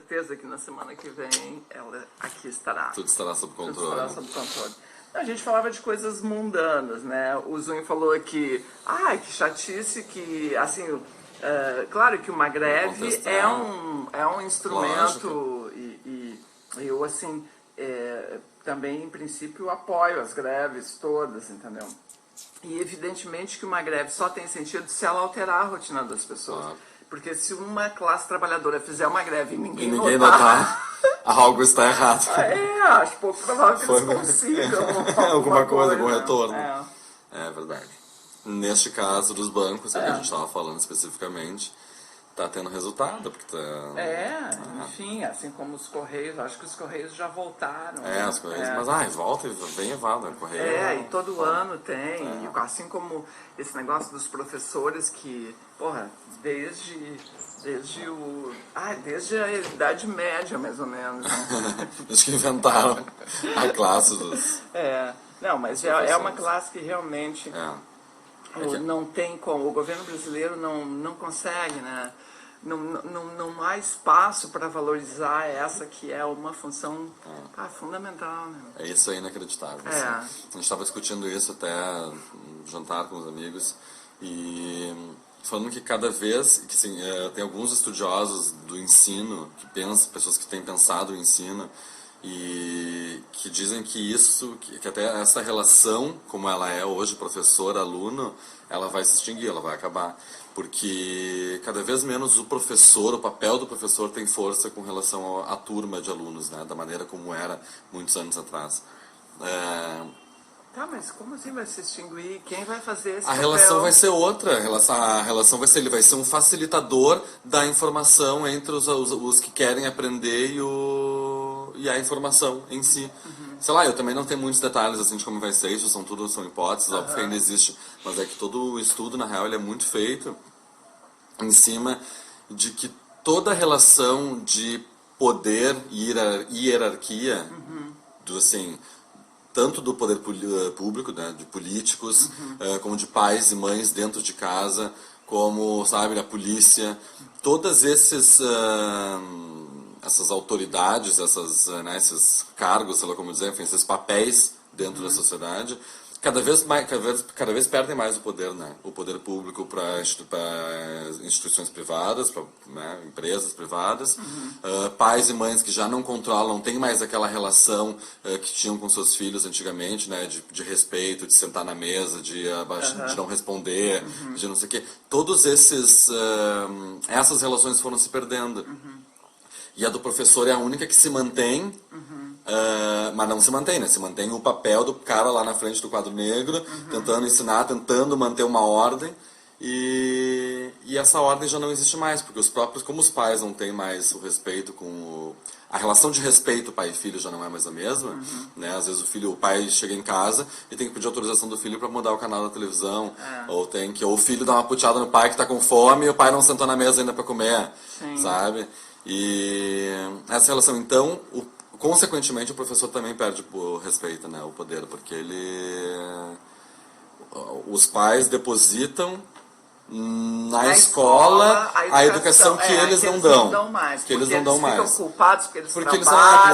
certeza que na semana que vem ela aqui estará. Tudo estará sob controle. Tudo estará sob controle. A gente falava de coisas mundanas, né? O Zunho falou que, que chatice, que, assim, claro que uma greve é um instrumento e eu, assim, também, em princípio, apoio as greves todas, entendeu? E, evidentemente, que uma greve só tem sentido se ela alterar a rotina das pessoas. Claro. Porque se uma classe trabalhadora fizer uma greve e ninguém notar, algo está errado. Acho pouco provável que eles consigam alguma coisa, algum retorno. É verdade. Neste caso dos bancos, que a gente estava falando especificamente, está tendo resultado. Porque enfim, assim como os Correios, acho que os Correios já voltaram. Os Correios, mas volta e vem evado. Correio, e todo ano tem, e assim como esse negócio dos professores que, desde a Idade Média, mais ou menos. Né? Acho que inventaram a classe dos... Não, mas é uma classe que realmente não tem como, o governo brasileiro não consegue, né? Não há espaço para valorizar essa que é uma função fundamental. Né? Isso é inacreditável. Assim. A gente estava discutindo isso até no jantar com os amigos e falando que cada vez que assim, tem alguns estudiosos do ensino que pensam, pessoas que têm pensado o ensino e que dizem que que até essa relação como ela é hoje, professor-aluno, ela vai se extinguir, ela vai acabar. Porque cada vez menos o papel do professor tem força com relação à turma de alunos, né? Da maneira como era muitos anos atrás. Mas como assim vai se extinguir? Quem vai fazer esse papel? A relação vai ser outra. A relação vai ser, ele vai ser um facilitador da informação entre os que querem aprender e a informação em si. Sei lá, eu também não tenho muitos detalhes assim de como vai ser isso, são hipóteses, óbvio que ainda existe, mas é que todo o estudo, na real, ele é muito feito em cima de que toda relação de poder e hierarquia, tanto do poder público, né, de políticos, como de pais e mães dentro de casa, como, a polícia, todas essas autoridades, esses cargos, sei lá como dizer, enfim, esses papéis dentro da sociedade, cada vez perdem mais o poder, né? O poder público para instituições privadas, para empresas privadas, pais e mães que já não controlam, tem mais aquela relação que tinham com seus filhos antigamente, né? De respeito, de sentar na mesa, de não responder, de não sei o quê. Todos essas relações foram se perdendo. E a do professor é a única que se mantém, mas não se mantém, né? Se mantém o papel do cara lá na frente do quadro negro, tentando ensinar, tentando manter uma ordem, e essa ordem já não existe mais, porque como os pais não têm mais o respeito a relação de respeito pai e filho já não é mais a mesma, né? Às vezes o pai chega em casa e tem que pedir autorização do filho para mudar o canal da televisão, ou o filho dá uma puteada no pai que está com fome e o pai não sentou na mesa ainda para comer, sabe? E essa relação, então, consequentemente, o professor também perde o respeito, né, o poder, porque os pais depositam na escola a educação que eles não dão. Que eles não dão mais. Ficam culpados porque eles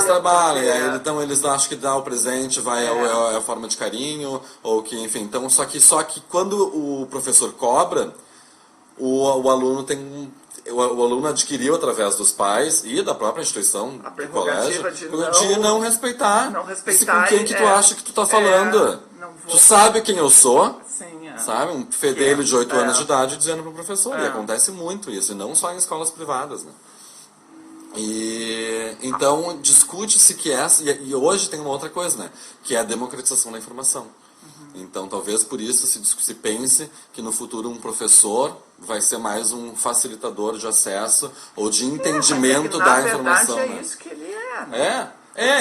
trabalham. E aí, então eles acham que dar o presente é a forma de carinho, ou que, enfim. Então, só que quando o professor cobra, o aluno tem o aluno adquiriu através dos pais e da própria instituição do colégio de não respeitar. Com quem que tu acha que tu tá falando? Tu sabe quem eu sou? Sabe? Um fedelho de 8 anos de idade dizendo pro professor. E acontece muito isso, e não só em escolas privadas, né? E então discute-se que e hoje tem uma outra coisa, né? Que é a democratização da informação. Então, talvez por isso se pense que no futuro um professor vai ser mais um facilitador de acesso ou de entendimento da informação. Na verdade, é isso que ele é, né?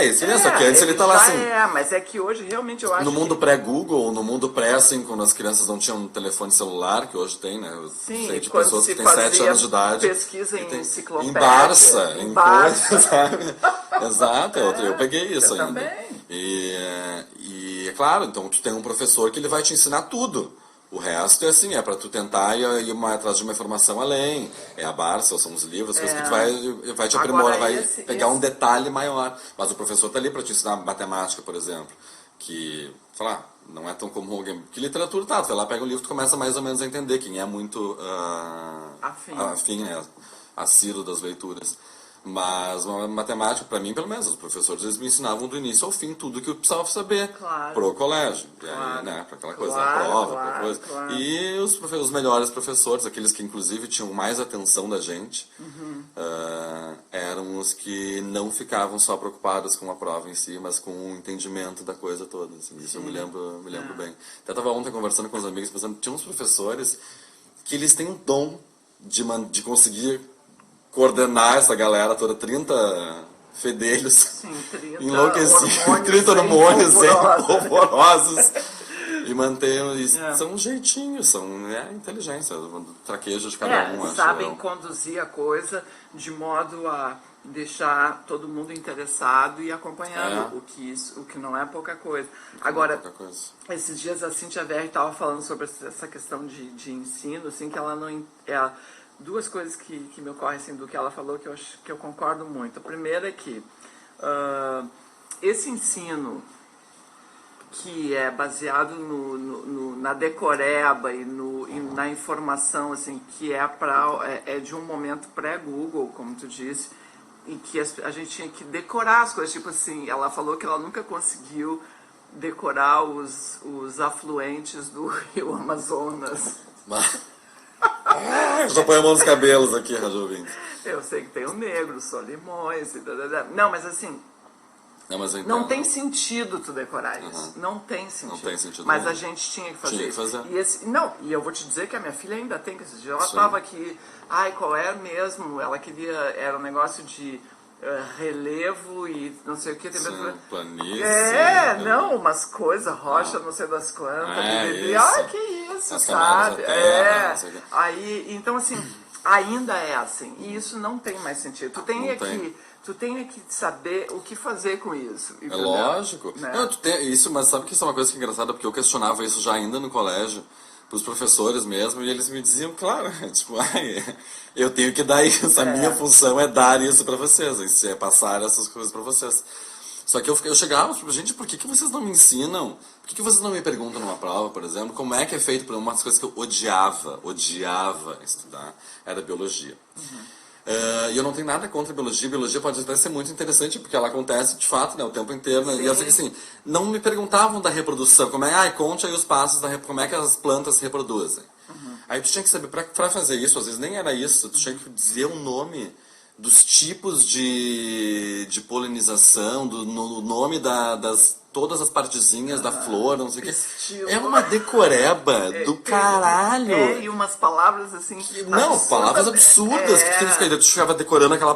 Isso mesmo, só que antes ele tá lá assim... mas é que hoje realmente eu acho no mundo pré-Google, no mundo assim, quando as crianças não tinham telefone celular, que hoje tem, né? Eu sei de pessoas que têm 7 anos de idade. Pesquisa em enciclopédia. Em Barça, em coisa, sabe? Exato, eu peguei isso ainda. Também. E é claro, então tu tem um professor que ele vai te ensinar tudo. O resto é assim, é para tu tentar ir atrás de uma informação além. É a Barça, são os livros, coisas que tu vai te aprimorar, vai pegar um detalhe maior. Mas o professor tá ali para te ensinar matemática, por exemplo, que, sei lá, não é tão comum alguém... Que literatura tá, tu vai lá, pega o livro, tu começa mais ou menos a entender quem é muito afim, né, assíduo das leituras. Mas matemática, para mim, pelo menos, os professores eles me ensinavam do início ao fim tudo que eu precisava saber pro colégio, né, para aquela coisa da prova, pra coisa. E os melhores professores, aqueles que inclusive tinham mais atenção da gente, eram os que não ficavam só preocupados com a prova em si, mas com o entendimento da coisa toda. Assim, isso eu me lembro bem. Até estava ontem conversando com os amigos, pensando, tinha uns professores que eles têm um dom de conseguir coordenar essa galera toda, 30 fedelhos, sim, 30 enlouquecidos, 30 hormônios horrorosos, e manter, são jeitinhos, são inteligência, traquejo de cada um. Sabem conduzir a coisa de modo a deixar todo mundo interessado e acompanhando, o que não é pouca coisa. Agora, esses dias a Cíntia Verri estava falando sobre essa questão de ensino, assim, que ela não... duas coisas que me ocorrem assim, do que ela falou que eu concordo muito. A primeira é que esse ensino que é baseado na decoreba e na informação assim, que é de um momento pré-Google, como tu disse, em que a gente tinha que decorar as coisas. Tipo assim, ela falou que ela nunca conseguiu decorar os afluentes do rio Amazonas. Eu já ponho a mão nos cabelos aqui, Rádio Ouvinte. Eu sei que tem o negro, Solimões... Não, mas assim... Não tem sentido tu decorar isso. Não tem sentido. Não tem sentido mas nenhum. a gente tinha que fazer. E eu vou te dizer que a minha filha ainda tem que assistir. Ela estava aqui... qual é mesmo? Ela queria... Era um negócio de... relevo e não sei o que. Planície. Umas coisas, rocha, não sei das quantas. Que isso, as sabe? Terra, Aí, então assim, ainda é assim. E isso não tem mais sentido. Tu tem que saber o que fazer com isso. Entendeu? É lógico. Né? Não, isso, mas sabe que isso é uma coisa que é engraçada, porque eu questionava isso já ainda no colégio, pros professores mesmo, e eles me diziam, claro, tipo, eu tenho que dar isso, a minha função é dar isso pra vocês, é passar essas coisas pra vocês. Só que eu chegava, tipo, gente, por que vocês não me ensinam? Por que vocês não me perguntam numa prova, por exemplo, como é que é feito? Por uma das coisas que eu odiava estudar, era biologia. E eu não tenho nada contra a biologia. Biologia pode até ser muito interessante, porque ela acontece de fato, né, o tempo inteiro. Né? E eu sei que assim, não me perguntavam da reprodução, conte aí os passos, como é que as plantas se reproduzem. Aí tu tinha que saber, pra fazer isso, às vezes nem era isso, tu tinha que dizer o nome dos tipos de polinização, no nome das todas as partezinhas da flor, não sei o que. É uma decoreba do caralho. E umas palavras assim... palavras absurdas que tu ficava decorando aquela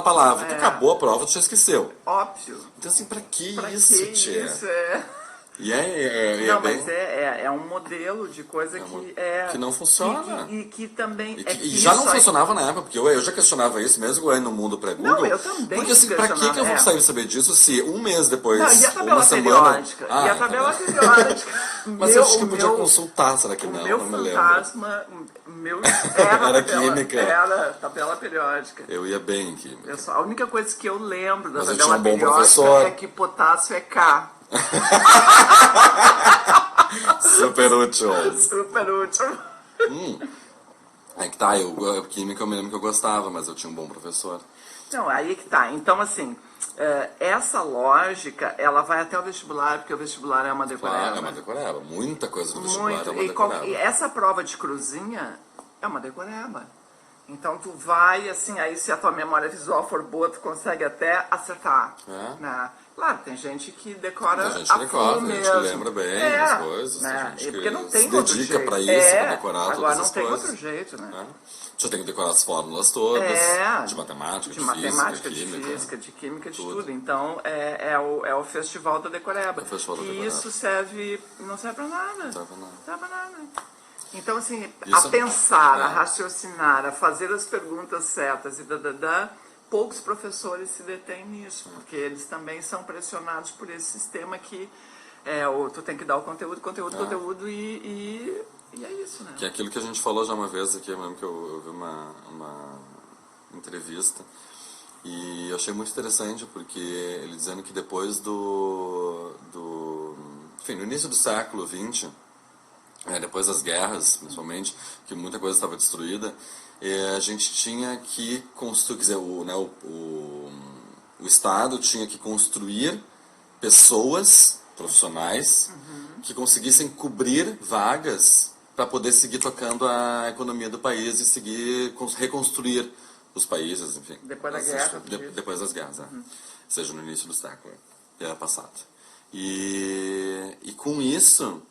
palavra. Tu acabou a prova, tu já esqueceu. Óbvio. Então assim, pra que isso, tia? Isso mas é um modelo de coisa que não funciona. E que também... E já não funcionava na época, porque eu já questionava isso, mesmo no mundo pré-Google. Não, eu também. Porque assim, pra que eu vou saber disso se um mês depois, e a tabela uma semana... e a tabela periódica. Mas eu acho que eu podia consultar, será que não? Meu fantasma, era química. Era tabela periódica. Eu ia bem em química. A única coisa que eu lembro da tabela periódica é que potássio é K. Super útil. Super útil. É que tá, química eu me lembro que eu gostava, mas eu tinha um bom professor. Não, aí que tá. Então, assim, essa lógica, ela vai até o vestibular, porque o vestibular é uma decoreba. Claro, é uma decoreba. Muita coisa do vestibular é uma decoreba. E essa prova de cruzinha é uma decoreba. Então, tu vai, assim, aí se a tua memória visual for boa, tu consegue até acertar. Né? Claro, tem gente que decora a gente que lembra bem as coisas. Né? Gente porque não tem se outro dedica jeito. pra isso, pra decorar agora todas as coisas. Agora não tem outro jeito, né? Você tem que decorar as fórmulas todas, de matemática, de química, de tudo. Então, é o festival da decoreba. E isso não serve pra nada. Não serve pra nada. Então, assim, a pensar, a raciocinar, a fazer as perguntas certas e poucos professores se detêm nisso, porque eles também são pressionados por esse sistema que tu tem que dar o conteúdo e E é isso, né? Que é aquilo que a gente falou já uma vez aqui, eu lembro que eu vi uma entrevista e eu achei muito interessante porque ele dizendo que depois enfim, no início do século XX, depois das guerras, principalmente, que muita coisa estava destruída, a gente tinha que construir, quer dizer, o Estado tinha que construir pessoas profissionais que conseguissem cobrir vagas para poder seguir tocando a economia do país e seguir reconstruir os países, enfim. Depois da guerra. Depois das guerras, seja no início do século passado. E com isso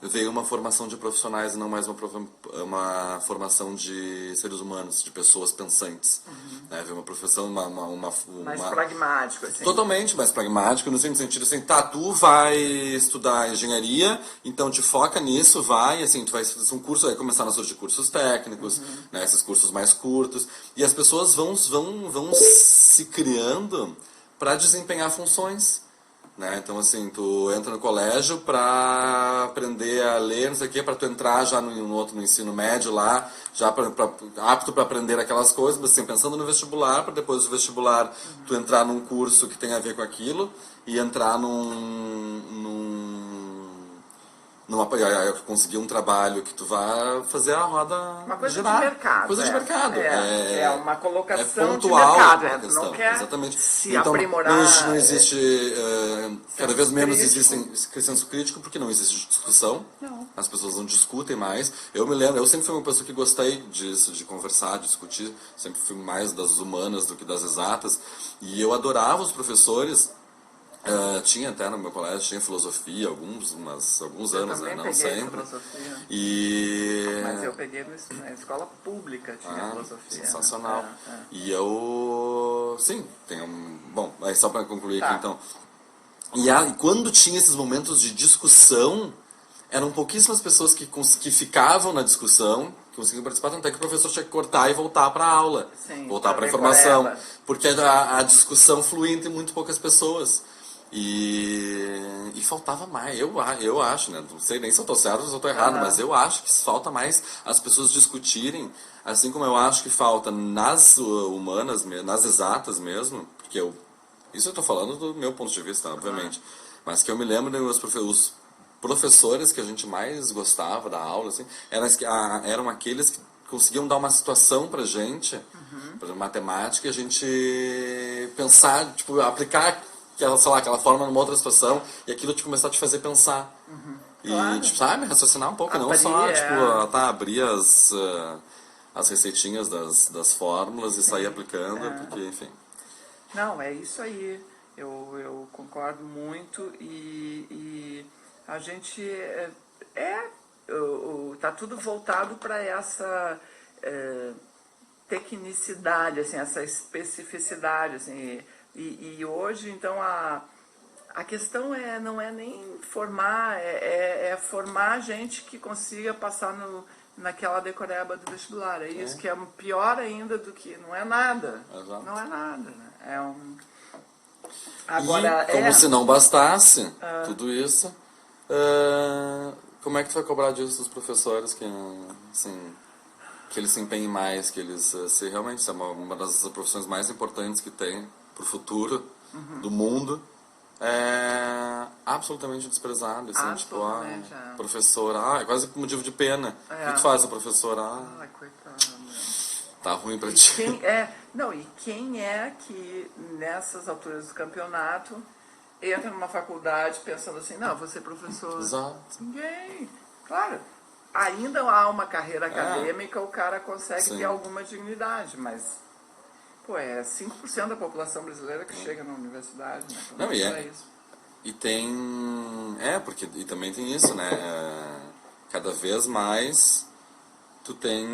veio uma formação de profissionais e não mais uma formação de seres humanos, de pessoas pensantes. Veio uma profissão, mais pragmático, assim. Totalmente mais pragmático, no sentido assim, tá, tu vai estudar engenharia, então te foca nisso, vai, assim, tu vai fazer um curso, vai começar a surgir cursos técnicos, né, esses cursos mais curtos, e as pessoas vão se criando para desempenhar funções. Né? Então, assim, tu entra no colégio para aprender a ler, não sei o quê, para tu entrar já no ensino médio lá, já apto para aprender aquelas coisas, mas assim, pensando no vestibular, para depois do vestibular tu entrar num curso que tem a ver com aquilo e entrar conseguir um trabalho que tu vá fazer a roda uma coisa girar. de mercado. Coisa de mercado. É uma colocação pontual de mercado. a questão. Não quer Exatamente. se então, aprimorar. Não existe... cada vez menos crítico. existe senso crítico, porque não existe discussão. Não. As pessoas não discutem mais. Eu me lembro, eu sempre fui uma pessoa que gostei disso, de conversar, de discutir. Sempre fui mais das humanas do que das exatas. E eu adorava os professores. Tinha até no meu colégio, tinha filosofia, alguns anos, né? Não sempre. Mas eu peguei na escola pública, tinha filosofia. Sensacional. E eu... Sim, bom, aí só para concluir aqui então. E quando tinha esses momentos de discussão, eram pouquíssimas pessoas que ficavam na discussão, que conseguiam participar, tanto é que o professor tinha que cortar e voltar para a aula. Sim, voltar para a informação. Porque a discussão fluía entre muito poucas pessoas. E faltava mais, eu acho, né? Não sei nem se eu estou certo ou se eu estou errado, mas eu acho que falta mais as pessoas discutirem, assim como eu acho que falta nas humanas, nas exatas mesmo, porque isso eu estou falando do meu ponto de vista, obviamente, mas que eu me lembro dos professores que a gente mais gostava da aula, assim, eram aqueles que conseguiam dar uma situação pra gente, por exemplo, matemática, e a gente pensar, tipo, aplicar aquela forma numa outra situação e aquilo começar a te fazer pensar. E, claro. tipo, sabe, raciocinar um pouco, não só, abrir as receitinhas das fórmulas e sair aplicando, porque, enfim. Não, é isso aí. Eu concordo muito e a gente tá tudo voltado para essa tecnicidade, assim, essa especificidade, assim. E hoje, então, a questão não é nem formar, é formar gente que consiga passar naquela decoreba do vestibular. É isso que é pior ainda do que... Não é nada. Exato. Não é nada, né? Agora, e, como se não bastasse tudo isso, como é que tu vai cobrar disso dos professores que, assim, que eles se empenhem mais, que eles se realmente é uma das profissões mais importantes que tem pro futuro do mundo, absolutamente desprezado, assim, tipo, professora, é quase motivo de pena. O que tu faz, a professora? Ai, coitada. Tá ruim pra ti. Quem é que nessas alturas do campeonato entra numa faculdade pensando assim, não, vou ser professor? Exato. Ninguém. Claro, ainda há uma carreira acadêmica, o cara consegue ter alguma dignidade, mas... Pô, é 5% da população brasileira que chega na universidade, né? Então, não, isso. E tem... porque e também tem isso, né? Cada vez mais tu tem...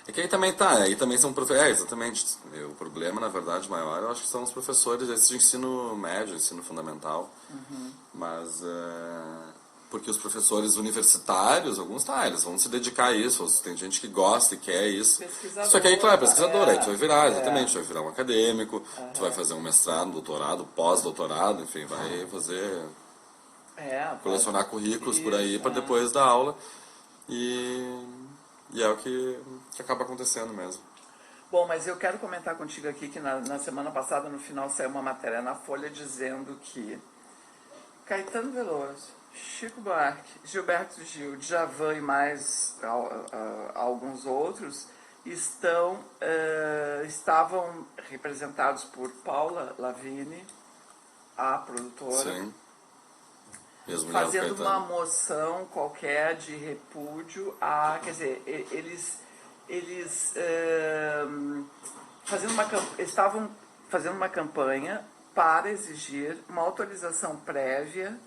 É que aí também aí também são professores... exatamente. O problema, na verdade, maior, eu acho que são os professores de ensino médio, ensino fundamental. Mas... porque os professores universitários, alguns, eles vão se dedicar a isso, tem gente que gosta e quer isso. Só que aí, claro, pesquisador, aí tu vai virar, exatamente, tu vai virar um acadêmico, tu vai fazer um mestrado, doutorado, pós-doutorado, enfim, vai fazer colecionar currículos por aí isso, para depois da aula. E é o que acaba acontecendo mesmo. Bom, mas eu quero comentar contigo aqui que na semana passada, no final, saiu uma matéria na Folha dizendo que Caetano Veloso, Chico Buarque, Gilberto Gil, Djavan e mais alguns outros estavam representados por Paula Lavigne, a produtora, Sim. fazendo uma moção qualquer de repúdio a... Quer dizer, eles estavam fazendo uma campanha para exigir uma autorização prévia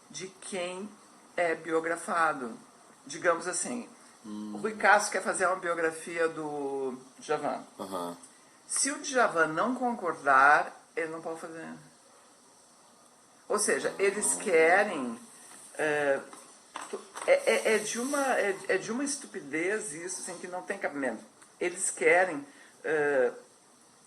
de quem é biografado. Digamos assim, o Rui Castro quer fazer uma biografia do Djavan. Uhum. Se o Djavan não concordar, ele não pode fazer. Ou seja, eles querem... É de uma estupidez isso, assim, que não tem cabimento. Eles querem...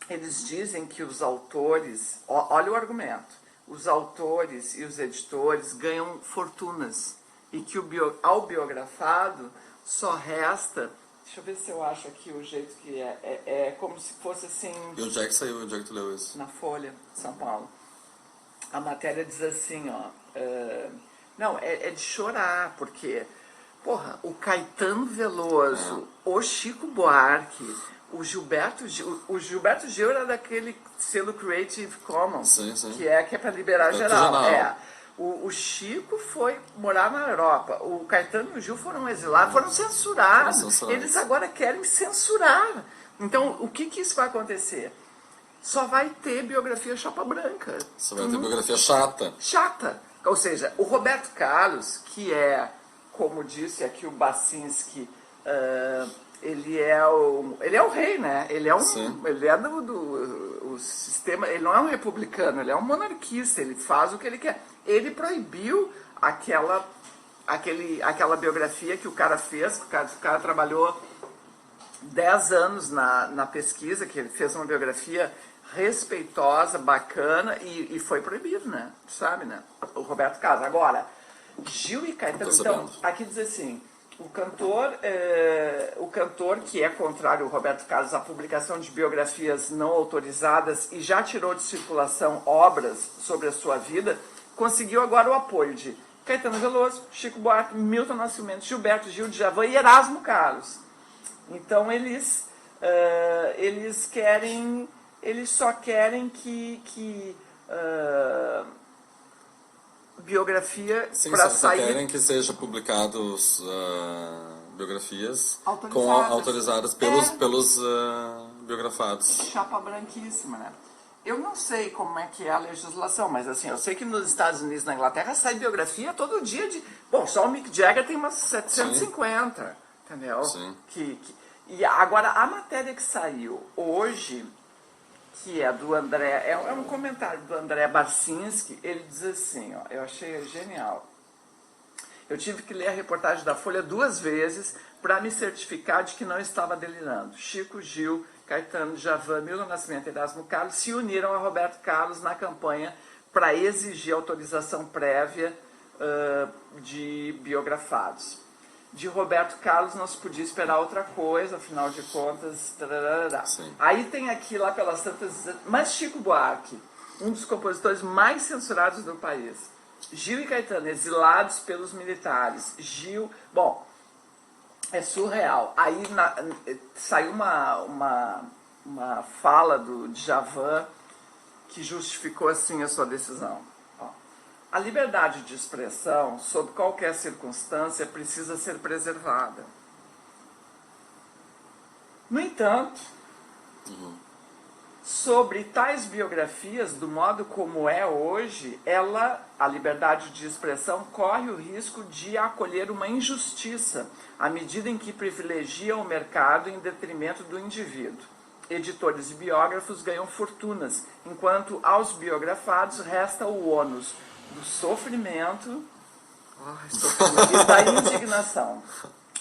eles dizem que os autores... Olha o argumento. Os autores e os editores ganham fortunas. E que ao biografado só resta... Deixa eu ver se eu acho aqui o jeito que é. É como se fosse assim... E onde é que saiu? Onde é que tu leu isso? Na Folha, São Paulo. A matéria diz assim, ó... não, é de chorar, porque... Porra, o Caetano Veloso, o Chico Buarque, o Gilberto Gil era daquele selo Creative Commons, sim. que é para liberar geral. O Chico foi morar na Europa. O Caetano e o Gil foram exilados, foram censurados. Eles agora querem censurar. Então, o que isso vai acontecer? Só vai ter biografia chapa branca. Só vai ter biografia chata. Chata. Ou seja, o Roberto Carlos, que é, como disse aqui o Bacinski, ele é o rei, né? Ele é do sistema, ele não é um republicano, ele é um monarquista, ele faz o que ele quer. Ele proibiu aquela biografia que o cara fez, o cara trabalhou 10 anos na pesquisa, que ele fez uma biografia respeitosa, bacana, e foi proibido, né? Tu sabe, né? O Roberto Carlos. Agora, Gil e Caetano, então, aqui diz assim, o cantor que é contrário ao Roberto Carlos à publicação de biografias não autorizadas e já tirou de circulação obras sobre a sua vida, conseguiu agora o apoio de Caetano Veloso, Chico Buarque, Milton Nascimento, Gilberto Gil, Djavan e Erasmo Carlos. Então eles só querem que biografia para sair. Querem que seja publicados biografias autorizadas pelos biografados. Chapa branquíssima, né? Eu não sei como é que é a legislação, mas assim, eu sei que nos Estados Unidos, na Inglaterra, sai biografia todo dia de... Bom, só o Mick Jagger tem umas 750, sim. Entendeu? Sim. E agora, a matéria que saiu hoje, que é do André, é um comentário do André Barcinski, ele diz assim, ó, eu achei genial. Eu tive que ler a reportagem da Folha 2 vezes para me certificar de que não estava delirando. Chico, Gil, Caetano, Djavan, Milton Nascimento e Erasmo Carlos se uniram a Roberto Carlos na campanha para exigir autorização prévia de biografados. De Roberto Carlos não se podia esperar outra coisa, afinal de contas... Aí tem aqui, lá pelas tantas... Mas Chico Buarque, um dos compositores mais censurados do país. Gil e Caetano, exilados pelos militares. Gil... Bom, é surreal. Aí saiu uma fala do Djavan que justificou assim a sua decisão. A liberdade de expressão, sob qualquer circunstância, precisa ser preservada. No entanto, sobre tais biografias, do modo como é hoje, a liberdade de expressão, corre o risco de acolher uma injustiça, à medida em que privilegia o mercado em detrimento do indivíduo. Editores e biógrafos ganham fortunas, enquanto aos biografados resta o ônus do sofrimento e da indignação.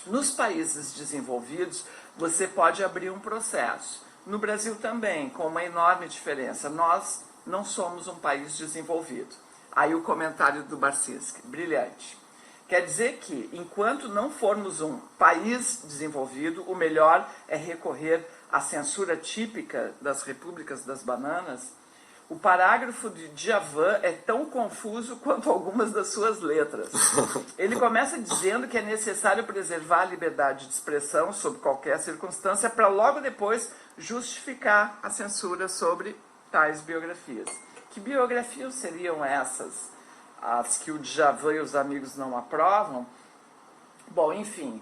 Nos países desenvolvidos, você pode abrir um processo. No Brasil também, com uma enorme diferença. Nós não somos um país desenvolvido. Aí o comentário do Barcinski, brilhante. Quer dizer que, enquanto não formos um país desenvolvido, o melhor é recorrer à censura típica das repúblicas das bananas? O parágrafo de Djavan é tão confuso quanto algumas das suas letras. Ele começa dizendo que é necessário preservar a liberdade de expressão sob qualquer circunstância para logo depois justificar a censura sobre tais biografias. Que biografias seriam essas? As que o Djavan e os amigos não aprovam? Bom, enfim...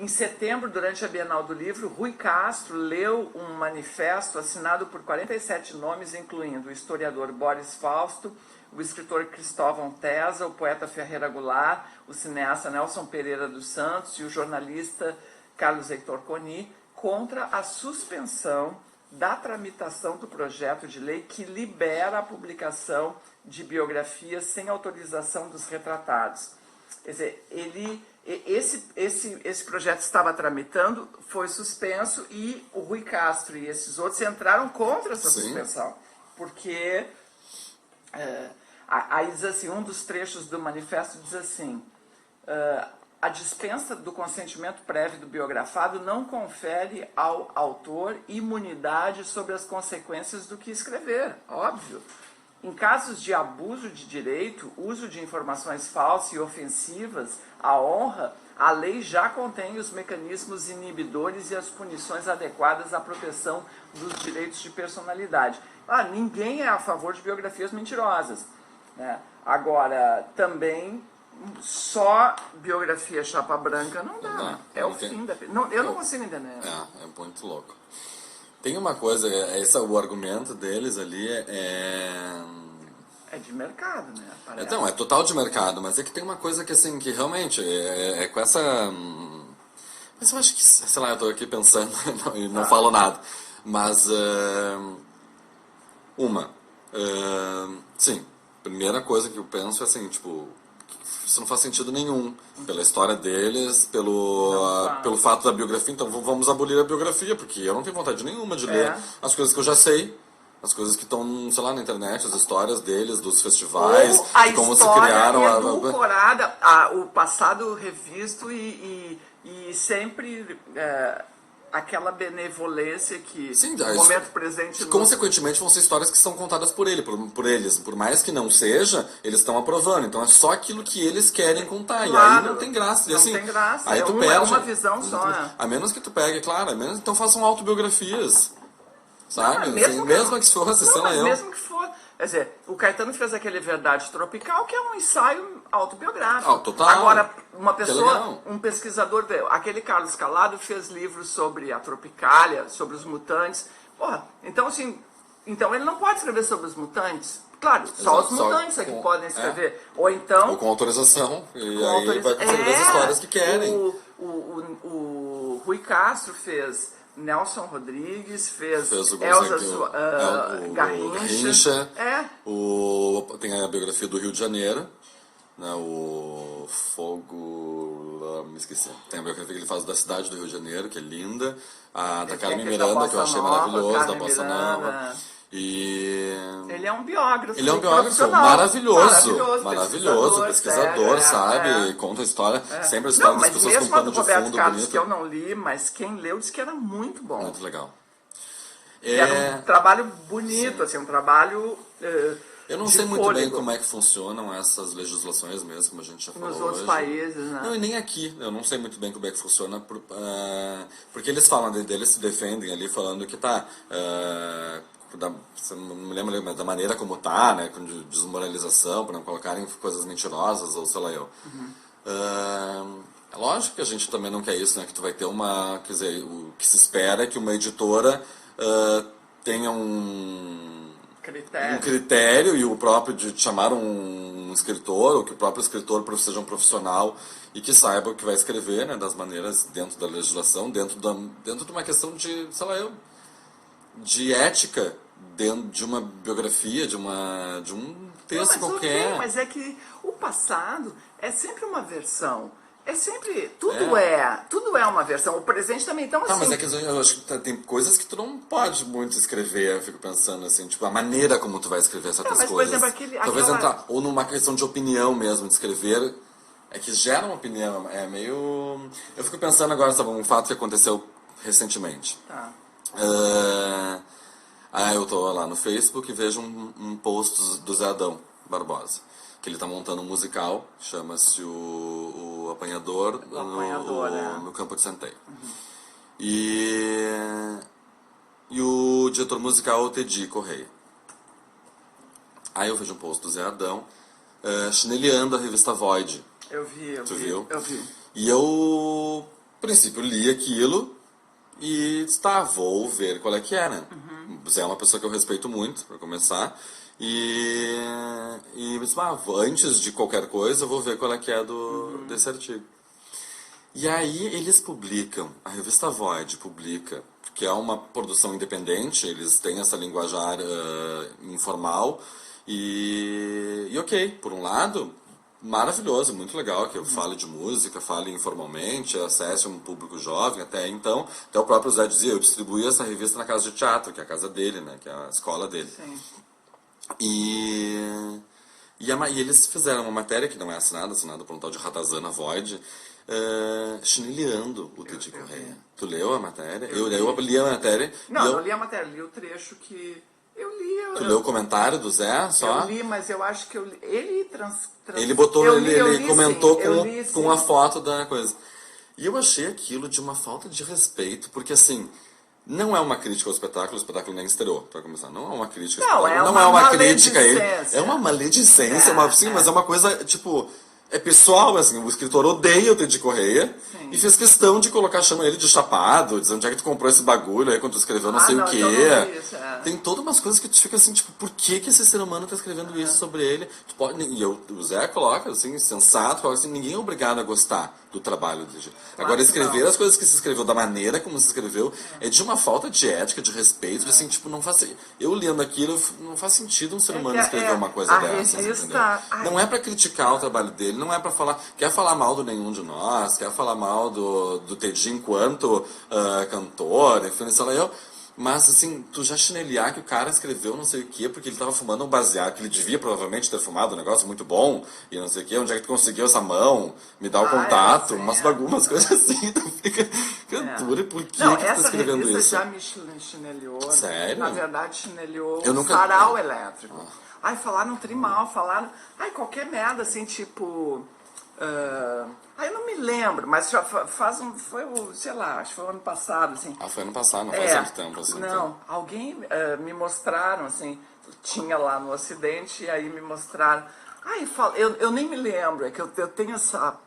Em setembro, durante a Bienal do Livro, Rui Castro leu um manifesto assinado por 47 nomes, incluindo o historiador Boris Fausto, o escritor Cristóvão Tesa, o poeta Ferreira Goulart, o cineasta Nelson Pereira dos Santos e o jornalista Carlos Heitor Coni, contra a suspensão da tramitação do projeto de lei que libera a publicação de biografias sem autorização dos retratados. Quer dizer, esse projeto estava tramitando, foi suspenso e o Rui Castro e esses outros entraram contra essa suspensão. Porque, aí diz assim, um dos trechos do manifesto diz assim, a dispensa do consentimento prévio do biografado não confere ao autor imunidade sobre as consequências do que escrever, óbvio. Em casos de abuso de direito, uso de informações falsas e ofensivas à honra, a lei já contém os mecanismos inibidores e as punições adequadas à proteção dos direitos de personalidade. Ninguém é a favor de biografias mentirosas, né? Agora, também, só biografia chapa branca não dá. Não, é o fim da... eu não consigo entender. É muito louco. Tem uma coisa, o argumento deles ali é de mercado, né? Parece. Então, é total de mercado, mas é que tem uma coisa que, assim, que realmente é com essa... Mas eu acho que, sei lá, eu tô aqui pensando e não falo nada. Mas, sim, primeira coisa que eu penso é assim, tipo, isso não faz sentido nenhum. Pela história deles, pelo fato da biografia. Então vamos abolir a biografia, porque eu não tenho vontade nenhuma de ler as coisas que eu já sei. As coisas que estão, sei lá, na internet, as histórias deles, dos festivais, de como se criaram. Edulcorada, o passado revisto e sempre... aquela benevolência que no momento presente... Consequentemente, vão ser histórias que são contadas por eles. Por mais que não seja, eles estão aprovando. Então, é só aquilo que eles querem contar. Claro, e aí não tem graça. Não tem graça. Aí é uma visão só. A menos que tu pegue, claro. Então, façam autobiografias. Sabe? Não, mesmo que fosse, sei lá, mesmo que for... Quer dizer, o Caetano fez aquele Verdade Tropical, que é um ensaio autobiográfico. Total. Agora, uma pessoa, um pesquisador, aquele Carlos Calado fez livros sobre a Tropicália, sobre os mutantes. Porra, então assim, ele não pode escrever sobre os mutantes. Claro, só os mutantes é que podem escrever. Ou então... Ou com autorização. Aí vai escrever as histórias que querem. O Rui Castro fez... Nelson Rodrigues fez Elza Garrincha. Tem a biografia do Rio de Janeiro, né, o Fogo... me esqueci. Tem a biografia que ele faz da cidade do Rio de Janeiro, que é linda. A da Carmen Miranda, que eu achei maravilhoso, da Bossa Nova. Ele é um biógrafo. Ele é um biógrafo maravilhoso, pesquisador, sabe? Conta a história, sempre a história das pessoas com pano de fundo bonito. Que eu não li, mas quem leu disse que era muito bom. Muito legal. Era um trabalho bonito, assim, um trabalho eu não sei muito bem como é que funcionam essas legislações mesmo, como a gente já falou nos outros países, né? Não, e nem aqui. Eu não sei muito bem como é que funciona, porque eles falam, eles se defendem ali falando que não me lembro, mas da maneira como tá, né, com desmoralização, para não colocarem coisas mentirosas, ou sei lá eu. É lógico que a gente também não quer isso, né, que tu vai ter quer dizer, o que se espera é que uma editora tenha um critério e o próprio de chamar um escritor, ou que o próprio escritor seja um profissional e que saiba o que vai escrever, né, das maneiras dentro da legislação, dentro de uma questão de, sei lá eu, de ética dentro de uma biografia, de um texto qualquer. Mas é que o passado é sempre uma versão. É sempre, tudo é uma versão. O presente também, então assim... Tá, mas é que eu acho que tem coisas que tu não pode muito escrever, eu fico pensando assim, tipo, a maneira como tu vai escrever certas mas, coisas. por exemplo, Talvez aquela... entrar, ou numa questão de opinião mesmo, de escrever, é que gera uma opinião, é meio... Eu fico pensando agora, sabe, um fato que aconteceu recentemente. Tá. Eu tô lá no Facebook e vejo um post do Zé Adão Barbosa, que ele tá montando um musical, chama-se o Apanhador, no Campo de Centeio. Uhum. E o diretor musical é o Teddy Correia. Aí eu vejo um post do Zé Adão chineleando a revista Void. Eu vi. Viu? Eu vi. E eu, a princípio, li aquilo e disse, tá, vou ver qual é que é, né? Zé é uma pessoa que eu respeito muito, pra começar. E disse, antes de qualquer coisa, eu vou ver qual é que é desse artigo. E aí eles publicam, a revista Void publica, que é uma produção independente, eles têm essa linguajar informal, e ok, por um lado, maravilhoso, muito legal que eu fale de música, fale informalmente, acesse um público jovem, até o próprio Zé dizia, eu distribuí essa revista na casa de teatro, que é a casa dele, né, que é a escola dele. Sim. E eles fizeram uma matéria que não é assinada por um tal de Ratazana Void, chineleando o Teddy Correia. Tu leu a matéria? Eu li a matéria. Não li a matéria, li o trecho que... Eu li... Tu leu o comentário do Zé, só? Eu li, mas eu acho que eu li... Ele botou, ele comentou com a foto da coisa. E eu achei aquilo de uma falta de respeito, porque assim... Não é uma crítica ao espetáculo, o espetáculo nem estreou, para começar. Não é uma crítica ao espetáculo. Não é uma crítica a ele. É uma maledicência, mas é uma coisa, tipo... É pessoal, assim, o escritor odeia o Teddy Correia. Sim. E fez questão de chama ele de chapado, dizendo onde é que tu comprou esse bagulho aí quando tu escreveu não sei o quê. Então tem todas umas coisas que tu fica assim, tipo, por que esse ser humano tá escrevendo isso sobre ele? O Zé coloca, assim, sensato, coloca assim, ninguém é obrigado a gostar do trabalho dele. Agora, escrever as coisas que se escreveu da maneira como se escreveu é de uma falta de ética, de respeito, assim, tipo, não faz... Eu lendo aquilo, não faz sentido um ser humano escrever uma coisa dessas, entendeu? Não é pra criticar o trabalho dele, não é pra falar... Quer falar mal do nenhum de nós, quer falar mal do Teddy enquanto cantor, enfim, sei lá, mas, assim, tu já chinelear que o cara escreveu não sei o quê, porque ele tava fumando um baseado, que ele devia provavelmente ter fumado um negócio muito bom, e não sei o quê, onde é que tu conseguiu essa mão, me dá o contato, algumas coisas assim, tu fica dura, por que tu tá escrevendo isso? Já me chineleou. Sério? Na verdade, chineleou o sarau elétrico. Falaram trimal, falaram... qualquer merda, assim, tipo... eu não me lembro, mas já foi sei lá, acho que foi o ano passado, assim. Foi ano passado, não faz tanto tempo, assim. Não, alguém me mostraram, assim, tinha lá no Ocidente, e aí me mostraram. Eu nem me lembro, é que eu tenho essa...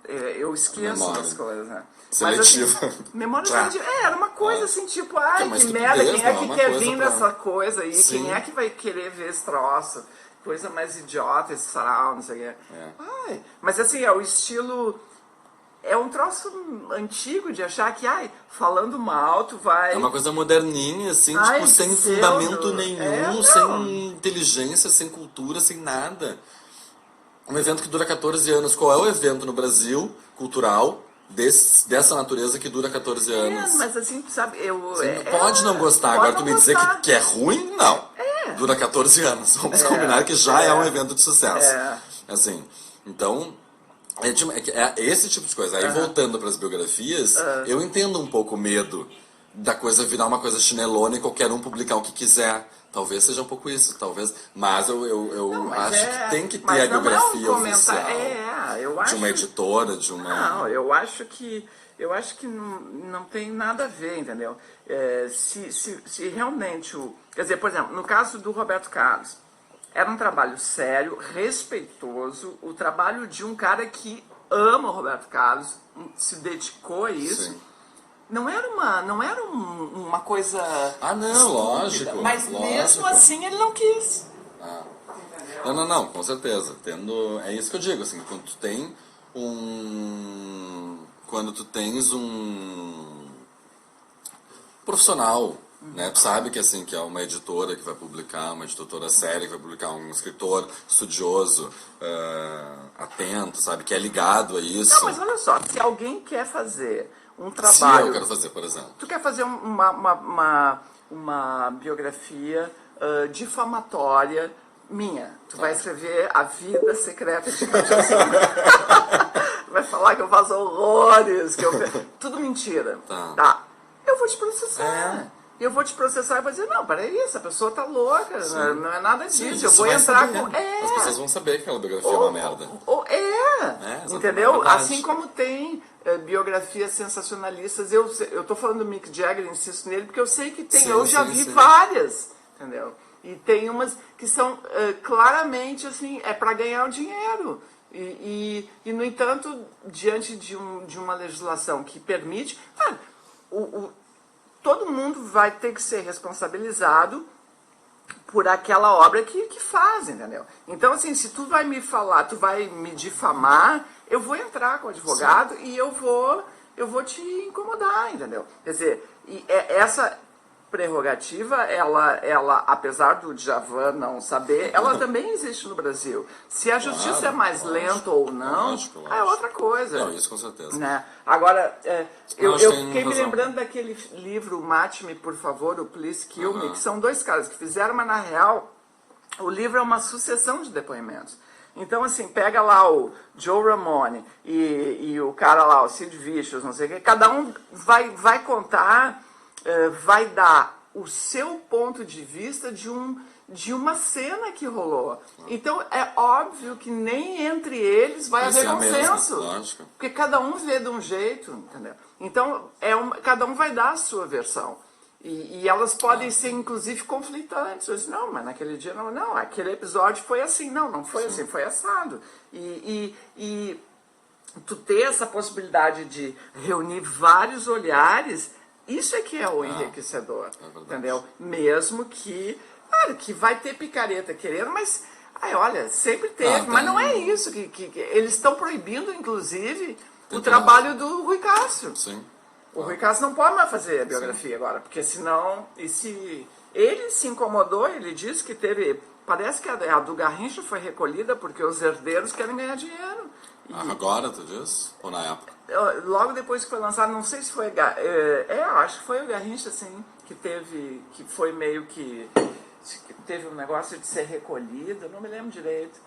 eu esqueço as coisas, né? Seletiva. Mas, assim, memória seletiva. Era uma coisa assim, tipo, que merda, quem é que quer vir nessa coisa aí? Sim. Quem é que vai querer ver esse troço? Coisa mais idiota, esse sarau, não sei o quê. Mas assim, o estilo... É um troço antigo de achar que, falando mal, tu vai... É uma coisa moderninha, assim, tipo, sem fundamento nenhum, sem inteligência, sem cultura, sem nada. Um evento que dura 14 anos. Qual é o evento no Brasil, cultural, dessa natureza que dura 14 anos? Mas assim, sabe, Você pode não gostar. Agora tu me dizer que é ruim? Não. Dura 14 anos. Vamos combinar que já é um evento de sucesso. Assim, então... É esse tipo de coisa. Aí, voltando para as biografias, eu entendo um pouco o medo da coisa virar uma coisa chinelona e qualquer um publicar o que quiser. Talvez seja um pouco isso, talvez. Mas eu acho que tem que ter a biografia oficial de uma editora, de uma... Não, eu acho que não tem nada a ver, entendeu? Se realmente quer dizer, por exemplo, no caso do Roberto Carlos, era um trabalho sério, respeitoso, o trabalho de um cara que ama o Roberto Carlos, se dedicou a isso. Sim. Não era uma coisa... não, estúpida, lógico. Mas mesmo assim ele não quis. Não, com certeza. É isso que eu digo, assim, quando tu tens um profissional né? Tu sabe que assim, que é uma editora que vai publicar, uma editora séria que vai publicar, um escritor estudioso, atento, sabe? Que é ligado a isso. Não, mas olha só, se alguém quer fazer um Se trabalho... eu quero fazer, por exemplo. Tu quer fazer uma biografia difamatória minha. Tu vai escrever A Vida Secreta de Cachaça. Vai falar que eu faço horrores, que eu... Tudo mentira. Tá. Eu vou te processar. Eu vou te processar e vou dizer, não, peraí, essa pessoa tá louca, não é nada disso. Sim, eu vou entrar saber. com... As pessoas vão saber que aquela biografia é uma merda. Entendeu? Assim como tem biografias sensacionalistas, eu tô falando do Mick Jagger, insisto nele, porque eu sei que tem, eu já vi várias, entendeu? E tem umas que são claramente assim, é para ganhar o dinheiro. E, no entanto, diante de uma legislação que permite, cara, todo mundo vai ter que ser responsabilizado por aquela obra que faz, entendeu? Então, assim, se tu vai me falar, tu vai me difamar, eu vou entrar com o advogado e eu vou te incomodar, entendeu? Quer dizer, essa prerrogativa, ela, apesar do Djavan não saber, ela também existe no Brasil. Se a justiça é mais lenta ou não, é outra coisa. Não, isso com certeza. Né? Agora, eu fiquei me lembrando daquele livro Mate-me, por favor, o Please Kill Me, que são dois caras que fizeram, mas na real, o livro é uma sucessão de depoimentos. Então, assim, pega lá o Joe Ramone e o cara lá, o Sid Vicious, não sei o que, cada um vai contar... vai dar o seu ponto de vista de uma cena que rolou. Então, é óbvio que nem entre eles vai haver consenso. Porque cada um vê de um jeito, entendeu? Então, cada um vai dar a sua versão. E elas podem ser, inclusive, conflitantes. Eu disse, não, mas naquele dia não, aquele episódio foi assim. Não foi assim, foi assado. E tu ter essa possibilidade de reunir vários olhares... Isso é que é o enriquecedor, entendeu? Mesmo que, claro, que vai ter picareta querendo, mas, olha, sempre teve. Mas não é isso, que eles estão proibindo, inclusive, o trabalho do Rui Castro. Sim. O Rui Castro não pode mais fazer a biografia agora, porque senão, ele se incomodou, ele disse que teve, parece que a do Garrincha foi recolhida porque os herdeiros querem ganhar dinheiro. Agora, tu diz? Ou na época? Logo depois que foi lançado, não sei se foi... acho que foi o Garrincha, assim, que foi meio que teve um negócio de ser recolhido, não me lembro direito.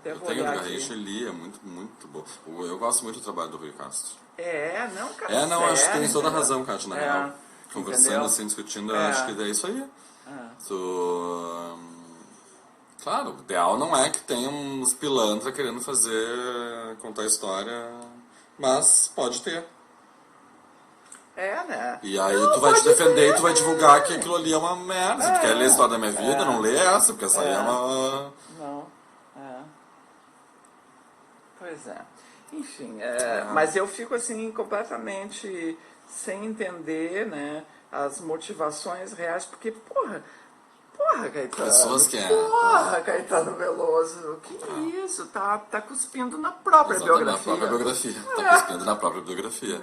Eu tenho o Garrincha, ele é muito, muito bom. Eu gosto muito do trabalho do Rui Castro. Cara. Acho que tem toda a razão, Kátia, na real. Conversando, entendeu? assim, discutindo, acho que é isso aí. Claro, o ideal não é que tenha uns pilantra querendo contar a história, mas pode ter. Né? E aí tu vai te defender e tu vai divulgar que aquilo ali é uma merda. Se tu quer ler a história da minha vida, não lê essa, porque essa aí é uma... Não, Pois é. Enfim, mas eu fico assim completamente sem entender, né, as motivações reais, porque, porra, Caetano. Pessoas que Caetano Veloso. Que isso? Tá cuspindo na própria biografia. Na própria biografia. Tá cuspindo na própria biografia.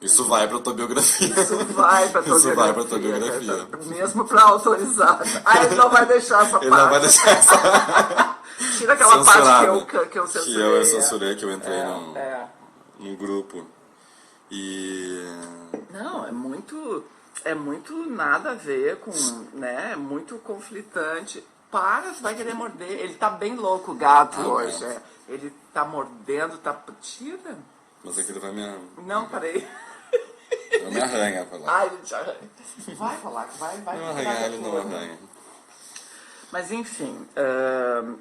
Isso vai pra tua biografia. Isso vai pra tua biografia. Mesmo pra autorizar. Ele não vai deixar essa parte. Ele não vai deixar essa... Tira aquela parte que eu censurei. Que eu censurei, que eu entrei num grupo. Não, é muito nada a ver com, né, é muito conflitante. Tu vai querer morder. Ele tá bem louco, o gato, hoje. Ele tá mordendo, tira. Mas aquilo vai me... Não, parei. Não me arranha, falar. Ele te arranha. Vai falar, vai. Não arranha, ele não arranha. Mas enfim,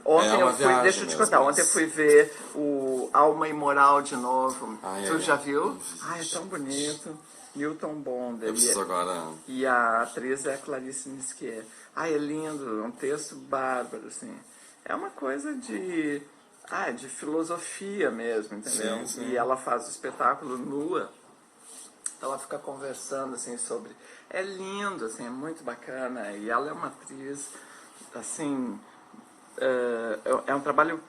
ontem eu fui, deixa eu te contar, ontem eu fui ver o Alma Imoral de novo. Tu já viu? É tão bonito. Milton Bonder. Eu preciso agora... E a atriz é a Clarice Nisquier. É lindo, é um texto bárbaro, assim. É uma coisa de filosofia mesmo, entendeu? Sim. E ela faz o espetáculo nua. Ela fica conversando, assim, sobre... É lindo, assim, é muito bacana. E ela é uma atriz, assim... É um trabalho